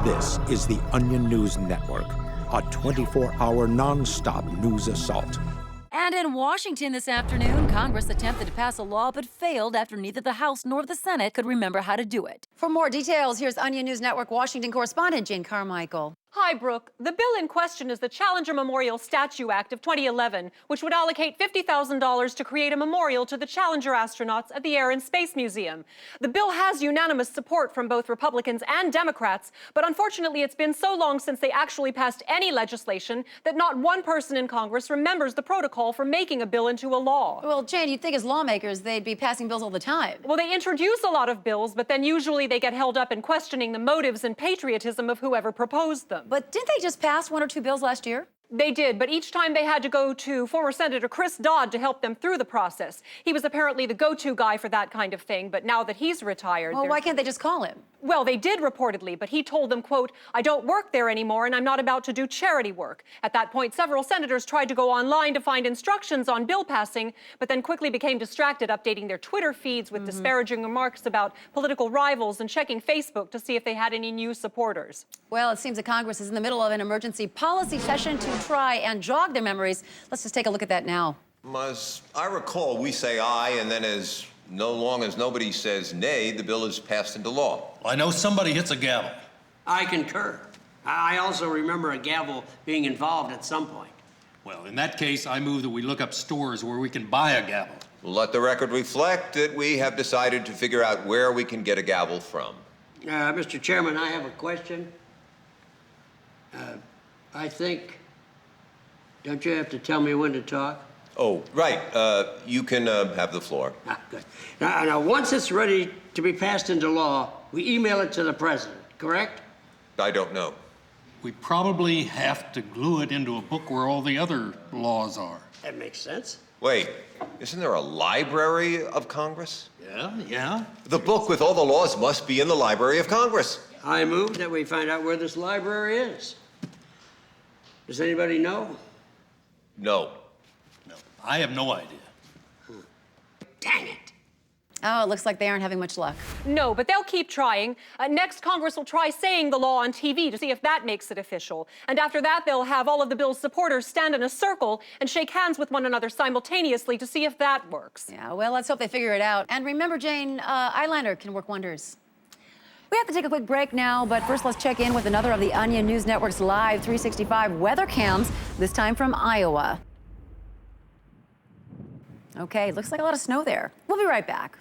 This is the Onion News Network, a 24-hour non-stop news assault. And in Washington this afternoon, Congress attempted to pass a law but failed after neither the House nor the Senate could remember how to do it. For more details, here's Onion News Network Washington correspondent Jane Carmichael. Hi, Brooke. The bill in question is the Challenger Memorial Statue Act of 2011, which would allocate $50,000 to create a memorial to the Challenger astronauts at the Air and Space Museum. The bill has unanimous support from both Republicans and Democrats, but unfortunately it's been so long since they actually passed any legislation that not one person in Congress remembers the protocol for making a bill into a law. Well, Jane, you'd think as lawmakers they'd be passing bills all the time. Well, they introduce a lot of bills, but then usually they get held up in questioning the motives and patriotism of whoever proposed them. But didn't they just pass one or two bills last year? They did, but each time they had to go to former Senator Chris Dodd to help them through the process. He was apparently the go-to guy for that kind of thing, but now that he's retired... Well, why can't they just call him? Well, they did reportedly, but he told them, quote, "I don't work there anymore and I'm not about to do charity work." At that point, several senators tried to go online to find instructions on bill passing, but then quickly became distracted updating their Twitter feeds with disparaging remarks about political rivals and checking Facebook to see if they had any new supporters. Well, it seems that Congress is in the middle of an emergency policy session to try and jog their memories. Let's just take a look at that now. As I recall, we say aye, and then as long as nobody says nay, the bill is passed into law. I know somebody hits a gavel. I concur. I also remember a gavel being involved at some point. Well, in that case, I move that we look up stores where we can buy a gavel. Let the record reflect that we have decided to figure out where we can get a gavel from. Mr. Chairman, I have a question. I think, don't you have to tell me when to talk? Oh, right. You can have the floor. Good. Now, once it's ready to be passed into law, we email it to the president, correct? I don't know. We probably have to glue it into a book where all the other laws are. That makes sense. Wait, isn't there a Library of Congress? Yeah. The book with all the laws must be in the Library of Congress. I move that we find out where this library is. Does anybody know? No. No, I have no idea. Dang it. Oh, it looks like they aren't having much luck. No, but they'll keep trying. Next, Congress will try saying the law on TV to see if that makes it official. And after that, they'll have all of the bill's supporters stand in a circle and shake hands with one another simultaneously to see if that works. Yeah, well, let's hope they figure it out. And remember, Jane, eyeliner can work wonders. We have to take a quick break now, but first let's check in with another of the Onion News Network's live 365 weather cams, this time from Iowa. Okay, looks like a lot of snow there. We'll be right back.